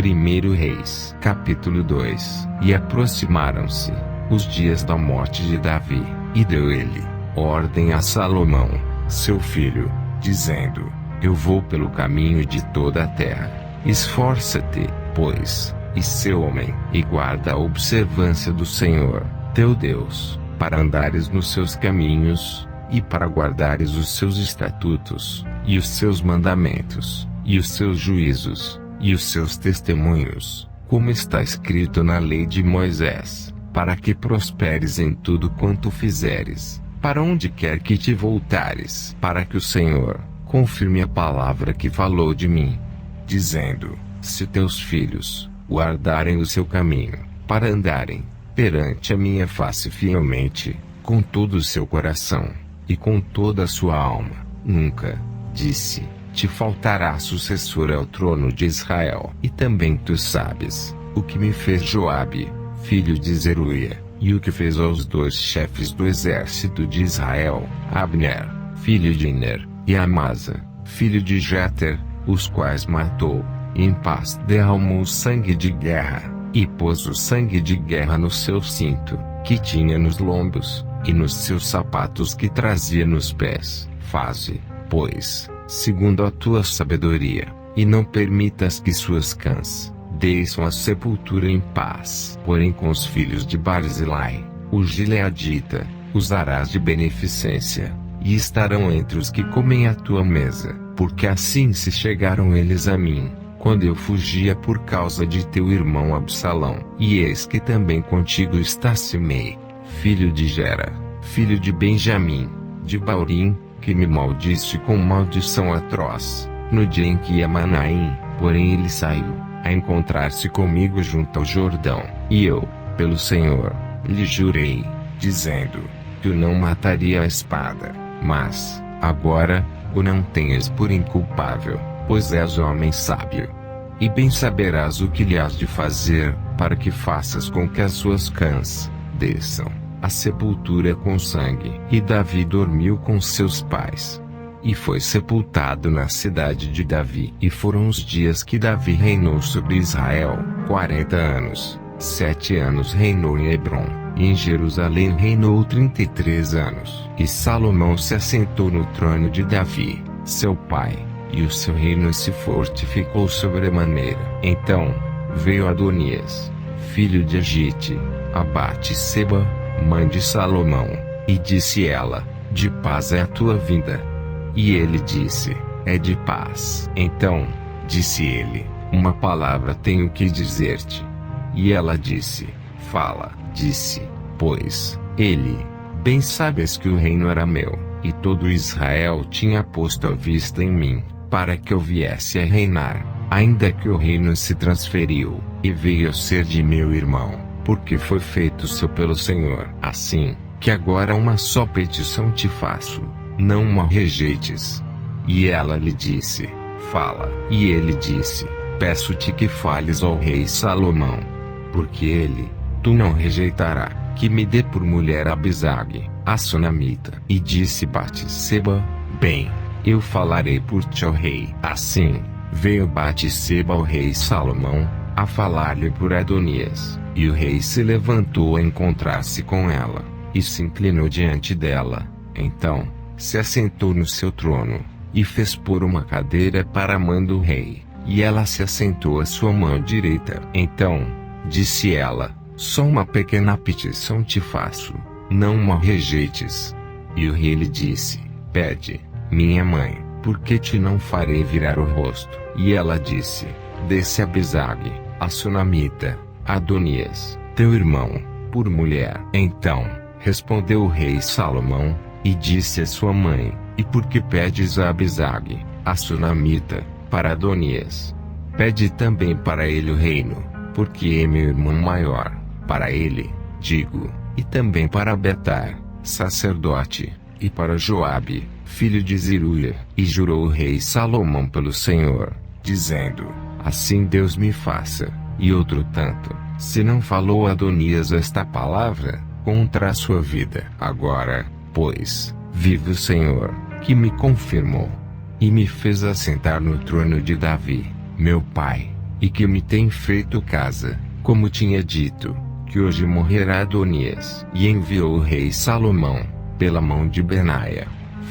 1 Reis, capítulo 2. E aproximaram-se os dias da morte de Davi, e deu ele ordem a Salomão, seu filho, dizendo: Eu vou pelo caminho de toda a terra. Esforça-te, pois, e sê homem, e guarda a observância do Senhor, teu Deus, para andares nos seus caminhos, e para guardares os seus estatutos, e os seus mandamentos, e os seus juízos, e os seus testemunhos, como está escrito na lei de Moisés, para que prosperes em tudo quanto fizeres, para onde quer que te voltares, para que o Senhor confirme a palavra que falou de mim, dizendo: Se teus filhos guardarem o seu caminho, para andarem perante a minha face fielmente, com todo o seu coração, e com toda a sua alma, nunca, disse, te faltará sucessor ao trono de Israel. E também tu sabes o que me fez Joabe, filho de Zeruia, e o que fez aos 2 chefes do exército de Israel, Abner, filho de Ner, e Amasa, filho de Jeter, os quais matou, e em paz derramou sangue de guerra, e pôs o sangue de guerra no seu cinto, que tinha nos lombos, e nos seus sapatos que trazia nos pés. Faze, pois, segundo a tua sabedoria, e não permitas que suas cãs deixam a sepultura em paz. Porém com os filhos de Barzilai, o gileadita, usarás de beneficência, e estarão entre os que comem a tua mesa, porque assim se chegaram eles a mim, quando eu fugia por causa de teu irmão Absalão. E eis que também contigo está Simei, filho de Gera, filho de Benjamim, de Baurim, que me maldisse com maldição atroz, no dia em que ia a Manaim. Porém ele saiu a encontrar-se comigo junto ao Jordão, e eu, pelo Senhor, lhe jurei, dizendo, que o não mataria a espada. Mas, agora, o não tenhas por inculpável, pois és homem sábio. E bem saberás o que lhe has de fazer, para que faças com que as suas cãs desçam a sepultura com sangue. E Davi dormiu com seus pais, e foi sepultado na cidade de Davi. E foram os dias que Davi reinou sobre Israel, 40 anos. 7 anos reinou em Hebrom, e em Jerusalém reinou 33 anos. E Salomão se assentou no trono de Davi, seu pai, e o seu reino se fortificou sobremaneira. Então veio Adonias, filho de Agite, a Batseba, mãe de Salomão, e disse ela: De paz é a tua vinda. E ele disse: É de paz. Então disse ele: Uma palavra tenho que dizer-te. E ela disse: Fala. Disse, pois, ele: Bem sabes que o reino era meu, e todo Israel tinha posto a vista em mim, para que eu viesse a reinar, ainda que o reino se transferiu, e veio a ser de meu irmão, porque foi feito seu pelo Senhor. Assim, que agora uma só petição te faço, não uma rejeites. E ela lhe disse: Fala. E ele disse: Peço-te que fales ao rei Salomão, porque ele, tu não rejeitará, que me dê por mulher Abisag, a sunamita. E disse Batseba: Bem, eu falarei por ti ao rei. Assim, veio Batseba ao rei Salomão, a falar-lhe por Adonias. E o rei se levantou a encontrar-se com ela, e se inclinou diante dela. Então, se assentou no seu trono, e fez pôr uma cadeira para a mão do rei, e ela se assentou à sua mão direita. Então disse ela: Só uma pequena petição te faço, não uma rejeites. E o rei lhe disse: Pede, minha mãe, porque te não farei virar o rosto. E ela disse: Desse Abisag, a sunamita, Adonias, teu irmão, por mulher. Então respondeu o rei Salomão, e disse à sua mãe: E por que pedes a Abisag, a sunamita, para Adonias? Pede também para ele o reino, porque é meu irmão maior. Para ele, digo, e também para Abiatar, sacerdote, e para Joabe, filho de Zeruia. E jurou o rei Salomão pelo Senhor, dizendo: Assim Deus me faça, e outro tanto, se não falou Adonias esta palavra contra a sua vida. Agora, pois, vive o Senhor, que me confirmou, e me fez assentar no trono de Davi, meu pai, e que me tem feito casa, como tinha dito, que hoje morrerá Adonias. E enviou o rei Salomão, pela mão de Benaia,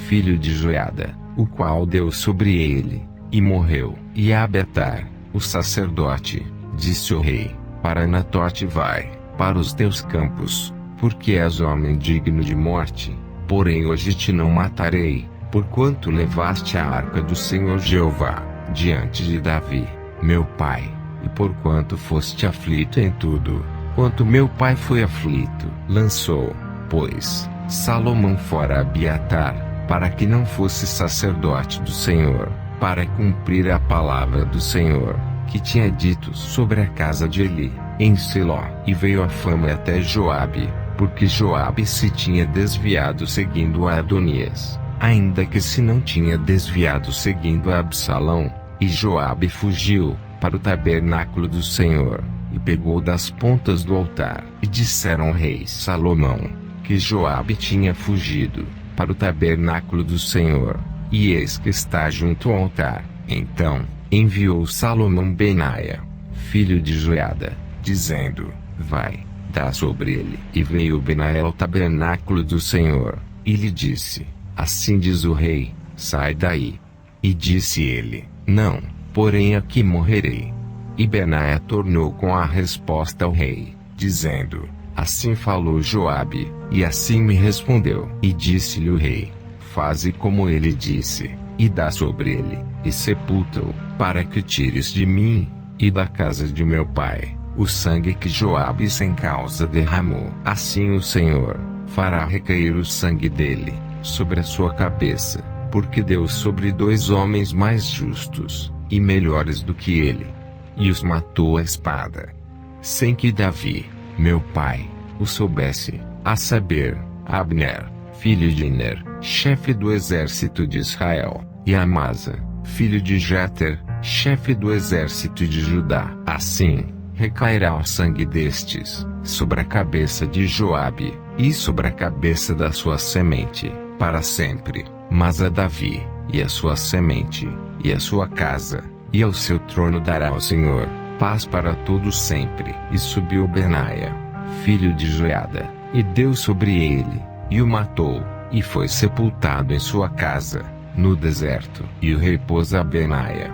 filho de Joiada, o qual deu sobre ele, e morreu. E a Abiatar, o sacerdote, disse o rei: para Anatote vai, para os teus campos, porque és homem digno de morte. Porém hoje te não matarei, porquanto levaste a arca do Senhor Jeová, diante de Davi, meu pai, e porquanto foste aflito em tudo, quanto meu pai foi aflito. Lançou, pois, Salomão fora Abiatar, para que não fosse sacerdote do Senhor, para cumprir a palavra do Senhor, que tinha dito sobre a casa de Eli, em Siló. E veio a fama até Joabe, porque Joabe se tinha desviado seguindo a Adonias, ainda que se não tinha desviado seguindo a Absalão. E Joabe fugiu para o tabernáculo do Senhor, e pegou das pontas do altar. E disseram ao rei Salomão, que Joabe tinha fugido para o tabernáculo do Senhor, e eis que está junto ao altar. Então enviou Salomão Benaia, filho de Joiada, dizendo: vai, dá sobre ele. E veio Benaia ao tabernáculo do Senhor, e lhe disse: assim diz o rei, sai daí. E disse ele: não, porém aqui morrerei. E Benaia tornou com a resposta ao rei, dizendo: assim falou Joabe, e assim me respondeu. E disse-lhe o rei: faze como ele disse, e dá sobre ele, e sepulta-o, para que tires de mim, e da casa de meu pai, o sangue que Joabe sem causa derramou. Assim o Senhor fará recair o sangue dele sobre a sua cabeça, porque deu sobre dois homens mais justos e melhores do que ele, e os matou à espada, sem que Davi, meu pai, o soubesse, a saber, Abner, filho de Ner, chefe do exército de Israel, e Amasa, filho de Jeter, chefe do exército de Judá. Assim recairá o sangue destes sobre a cabeça de Joabe, e sobre a cabeça da sua semente, para sempre. Mas a Davi, e a sua semente, e a sua casa, e ao seu trono dará ao Senhor paz para todos sempre. E subiu Benaia, filho de Joiada, e deu sobre ele, e o matou, e foi sepultado em sua casa, no deserto. E o rei pôs a Benaia,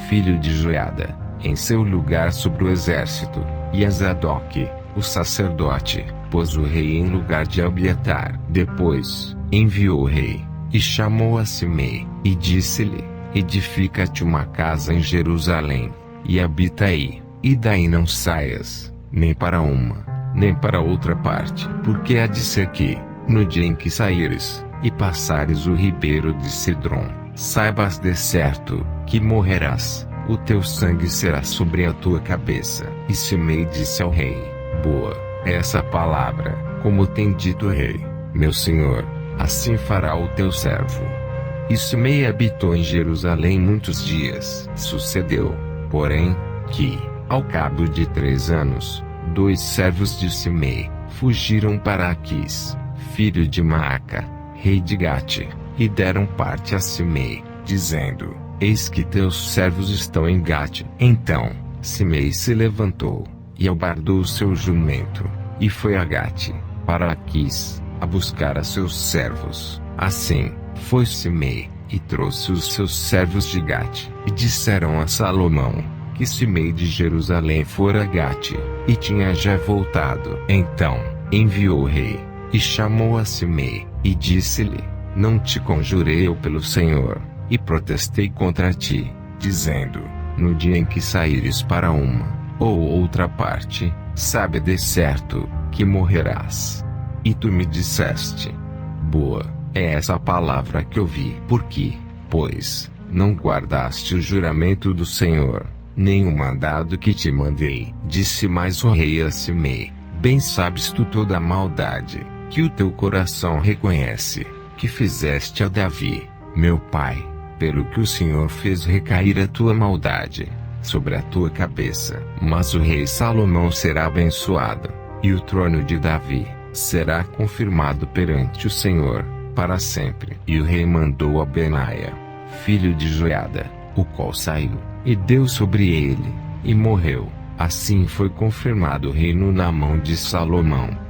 filho de Joiada, em seu lugar sobre o exército, e a Zadok, o sacerdote, pôs o rei em lugar de Abiatar. Depois enviou o rei, e chamou a Simei, e disse-lhe: edifica-te uma casa em Jerusalém, e habita aí, e daí não saias, nem para uma, nem para outra parte. Porque há de ser que, no dia em que saíres, e passares o ribeiro de Cedron, saibas de certo, que morrerás, o teu sangue será sobre a tua cabeça. E Simei disse ao rei: boa é essa palavra, como tem dito o rei, meu senhor, assim fará o teu servo. E Simei habitou em Jerusalém muitos dias. Sucedeu, porém, que, ao cabo de 3 anos, 2 servos de Simei fugiram para Aquis, filho de Maaca, rei de Gate, e deram parte a Simei, dizendo: eis que teus servos estão em Gate. Então Simei se levantou, e albardou o seu jumento, e foi a Gate, para Aquis, a buscar a seus servos. Assim foi Simei, e trouxe os seus servos de Gate. E disseram a Salomão, que Simei de Jerusalém fora a Gate, e tinha já voltado. Então enviou o rei, e chamou a Simei, e disse-lhe: não te conjurei eu pelo Senhor, e protestei contra ti, dizendo: no dia em que saíres para uma ou outra parte, sabe de certo, que morrerás. E tu me disseste: boa é essa palavra que ouvi. Porque, pois, não guardaste o juramento do Senhor, nem o mandado que te mandei. Disse mais o rei a Simei: bem sabes tu toda a maldade, que o teu coração reconhece, que fizeste a Davi, meu pai, pelo que o Senhor fez recair a tua maldade sobre a tua cabeça. Mas o rei Salomão será abençoado, e o trono de Davi será confirmado perante o Senhor, para sempre. E o rei mandou a Benaia, filho de Joiada, o qual saiu, e deu sobre ele, e morreu. Assim foi confirmado o reino na mão de Salomão.